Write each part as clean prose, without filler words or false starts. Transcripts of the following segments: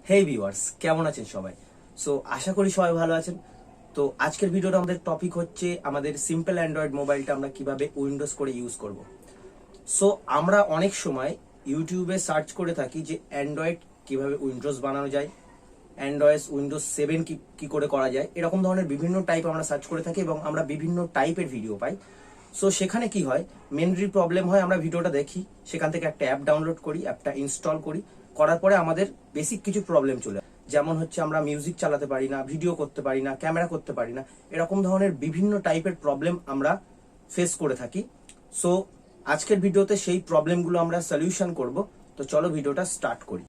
হেই viewers, কেমন আছেন সবাই? সো আশা করি সবাই ভালো আছেন। তো আজকের ভিডিওটা আমাদের টপিক হচ্ছে আমাদের সিম্পল অ্যান্ড্রয়েড মোবাইলটা আমরা কিভাবে উইন্ডোজ করে ইউজ করব। সো আমরা অনেক সময় ইউটিউবে সার্চ করে থাকি যে অ্যান্ড্রয়েড কিভাবে উইন্ডোজ বানানো যায়, উইন্ডোজ 7 কি করে করা যায়, এরকম ধরনের বিভিন্ন টাইপ আমরা সার্চ করে থাকি এবং আমরা বিভিন্ন টাইপের ভিডিও পাই। সো সেখানে কি হয়, মেনলি প্রবলেম হয় আমরা ভিডিওটা দেখি, সেখান থেকে একটা অ্যাপ ডাউনলোড করি, অ্যাপটা ইনস্টল করি, করার পরে আমাদের বেসিক কিছু প্রবলেম চলে আসে। যেমন হচ্ছে আমরা মিউজিক চালাতে পারি না, ভিডিও করতে পারি না, ক্যামেরা করতে পারি না, এরকম ধরনের বিভিন্ন টাইপের প্রবলেম আমরা ফেস করে থাকি। সো আজকের ভিডিওতে সেই প্রবলেমগুলো আমরা সলিউশন করব। তো চলো ভিডিওটা স্টার্ট করি।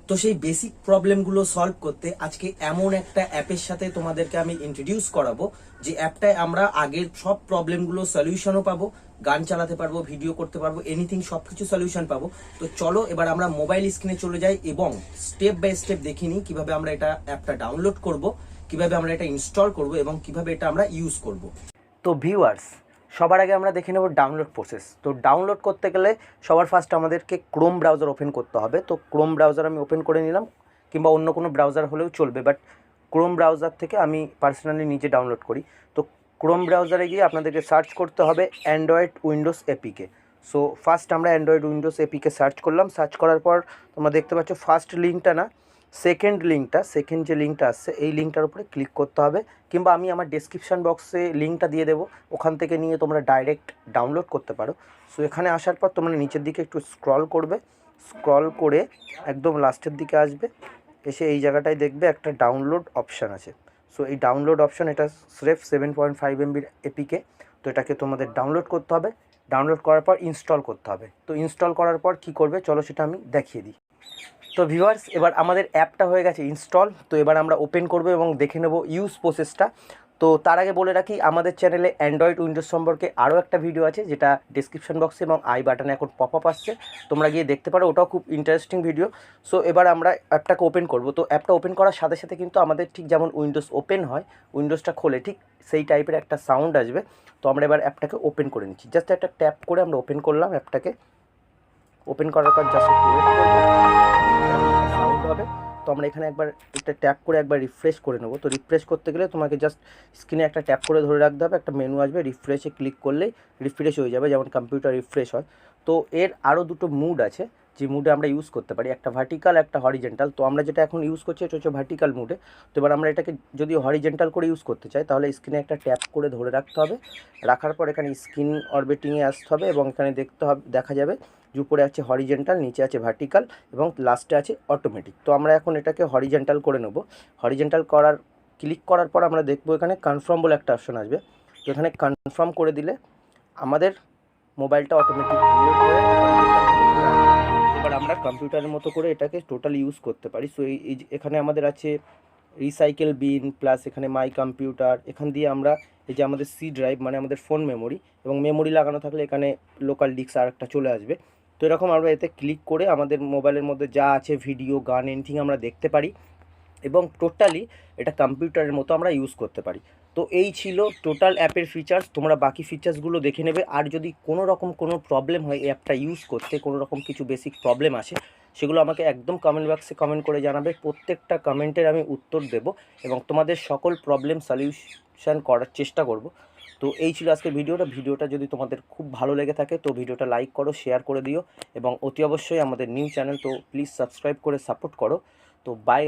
তো সেই বেসিক প্রবলেমগুলো সলভ করতে আজকে এমন একটা অ্যাপের সাথে তোমাদেরকে আমি ইন্ট্রোডিউস করাবো, যে অ্যাপটায় আমরা আগের সব প্রবলেমগুলো সলিউশনও পাবো, গান চালাতে পারবো, ভিডিও করতে পারবো, এনিথিং সবকিছু সলিউশন পাবো। তো চলো এবার আমরা মোবাইল স্ক্রিনে চলে যাই এবং স্টেপ বাই স্টেপ দেখে নিই কিভাবে আমরা এটা অ্যাপটা ডাউনলোড করব, কিভাবে আমরা এটা ইনস্টল করব এবং কিভাবে এটা আমরা ইউজ করব। তো ভিউয়ার্স, সবার আগে আমরা দেখে নেব ডাউনলোড প্রসেস। তো ডাউনলোড করতে গেলে সবার ফার্স্ট আমাদেরকে ক্রোম ব্রাউজার ওপেন করতে হবে। তো ক্রোম ব্রাউজার আমি ওপেন করে নিলাম, কিংবা অন্য কোনো ব্রাউজার হলেও চলবে, বাট ক্রোম ব্রাউজার থেকে আমি পার্সোনালি নিজে ডাউনলোড করি। তো ক্রোম ব্রাউজারে গিয়ে আপনাদেরকে সার্চ করতে হবে Android Windows APK. So first আমরা অ্যান্ড্রয়েড উইন্ডোজ এপিকে সার্চ করলাম। সার্চ করার পর তোমরা দেখতে পাচ্ছ ফার্স্ট লিঙ্কটা না, সেকেন্ড যে লিঙ্কটা আসছে এই লিঙ্কটার উপরে ক্লিক করতে হবে, কিংবা আমি আমার ডেসক্রিপশান বক্সে লিঙ্কটা দিয়ে দেবো, ওখান থেকে নিয়ে তোমরা ডাইরেক্ট ডাউনলোড করতে পারো। সো এখানে আসার পর তোমরা নিচের দিকে একটু স্ক্রল করবে, স্ক্রল করে একদম লাস্টের দিকে আসবে, এসে এই জায়গাটায় দেখবে একটা ডাউনলোড অপশান আছে। সো এই ডাউনলোড অপশান, এটা স্রেফ 7.5 MB এপিকে। তো এটাকে তোমাদের ডাউনলোড করতে হবে, ডাউনলোড করার পর ইনস্টল করতে হবে। তো ইনস্টল করার পর কী করবে চলো সেটা আমি দেখিয়ে দিই। তো ভিউয়ার্স, এবার আমাদের অ্যাপটা হয়ে গেছে ইনস্টল। তো এবার আমরা ওপেন করব এবং দেখে নেব ইউজ প্রসেসটা। তো তার আগে বলে রাখি, আমাদের চ্যানেলে অ্যান্ড্রয়েড উইন্ডোজ সম্পর্কে আরও একটা ভিডিও আছে, যেটা ডিসক্রিপশন বক্সে এবং আই বাটনে এখন পপ আপ আসছে, তোমরা গিয়ে দেখতে পারো, ওটাও খুব ইন্টারেস্টিং ভিডিও। সো এবার আমরা অ্যাপটাকে ওপেন করব। তো অ্যাপটা ওপেন করার সাথে সাথে কিন্তু আমাদের ঠিক যেমন উইন্ডোজ ওপেন হয়, উইন্ডোজটা খোলে, ঠিক সেই টাইপের একটা সাউন্ড আসবে। তো আমরা এবার অ্যাপটাকে ওপেন করে নিচ্ছি, জাস্ট একটা ট্যাপ করে আমরা ওপেন করলাম অ্যাপটাকে। ওপেন করার পর জাস্ট একটু ওয়েট করবো, সাউন্ড হবে। তো আমরা এখানে একবার একটা ট্যাপ করে একবার রিফ্রেশ করে নেবো। তো রিফ্রেশ করতে গেলে তোমাকে জাস্ট স্ক্রিনে একটা ট্যাপ করে ধরে রাখতে হবে, একটা মেনু আসবে, রিফ্রেশে ক্লিক করলেই রিফ্রেশ হয়ে যাবে, যেমন কম্পিউটার রিফ্রেশ হয়। তো এর আরও দুটো মুড আছে, যে মুডে আমরা ইউজ করতে পারি, একটা ভার্টিক্যাল, একটা হরিজেন্টাল। তো আমরা যেটা এখন ইউজ করছি এটা হচ্ছে ভার্টিক্যাল মুডে। তো এবার আমরা এটাকে যদি হরিজেন্টাল করে ইউজ করতে চাই, তাহলে স্ক্রিনে একটা ট্যাপ করে ধরে রাখতে হবে, রাখার পর এখানে স্ক্রিন অরবিটিংয়ে আসতে হবে এবং এখানে দেখতে হবে, দেখা যাবে যে উপরে আছে হরিজেন্টাল, নিচে আছে ভার্টিক্যাল এবং লাস্টে আছে অটোমেটিক। তো আমরা এখন এটাকে হরিজেন্টাল করে নেব। হরিজেন্টাল করার ক্লিক করার পর আমরা দেখব এখানে কনফার্ম বলে একটা অপশন আসবে। তো এখানে কনফার্ম করে দিলে আমাদের মোবাইলটা অটোমেটিক এবার আমরা কম্পিউটারের মতো করে এটাকে টোটাল ইউজ করতে পারি। সো এই এখানে আমাদের আছে রিসাইকেল বিন, প্লাস এখানে মাই কম্পিউটার, এখান দিয়ে আমরা এই যে আমাদের সি ড্রাইভ মানে আমাদের ফোন মেমোরি, এবং মেমোরি লাগানো থাকলে এখানে লোকাল ডিস্ক আর একটা চলে আসবে। তো এরকম আমরা এতে ক্লিক করে আমাদের মোবাইলের মধ্যে যা আছে ভিডিও, গান, এনিথিং আমরা দেখতে পারি এবং টোটালি এটা কম্পিউটারের মতো আমরা ইউজ করতে পারি। তো এই ছিল টোটাল অ্যাপের ফিচার্স। তোমরা বাকি ফিচার্সগুলো দেখে নেবে। আর যদি কোনো রকম কোনো প্রবলেম হয় এই অ্যাপটা ইউজ করতে, কোনো রকম কিছু বেসিক প্রবলেম আসে, সেগুলো আমাকে একদম কমেন্ট বক্সে কমেন্ট করে জানাবে। প্রত্যেকটা কমেন্টের আমি উত্তর দেব এবং তোমাদের সকল প্রবলেম সলিউশন করার চেষ্টা করব। তো এই ছিল আজকের ভিডিওটা যদি তোমাদের খুব ভালো লেগে থাকে তো ভিডিওটা লাইক করো, শেয়ার করে দিও এবং অতি অবশ্যই আমাদের নিউ চ্যানেল, তো প্লিজ সাবস্ক্রাইব করে সাপোর্ট করো। তো বাই।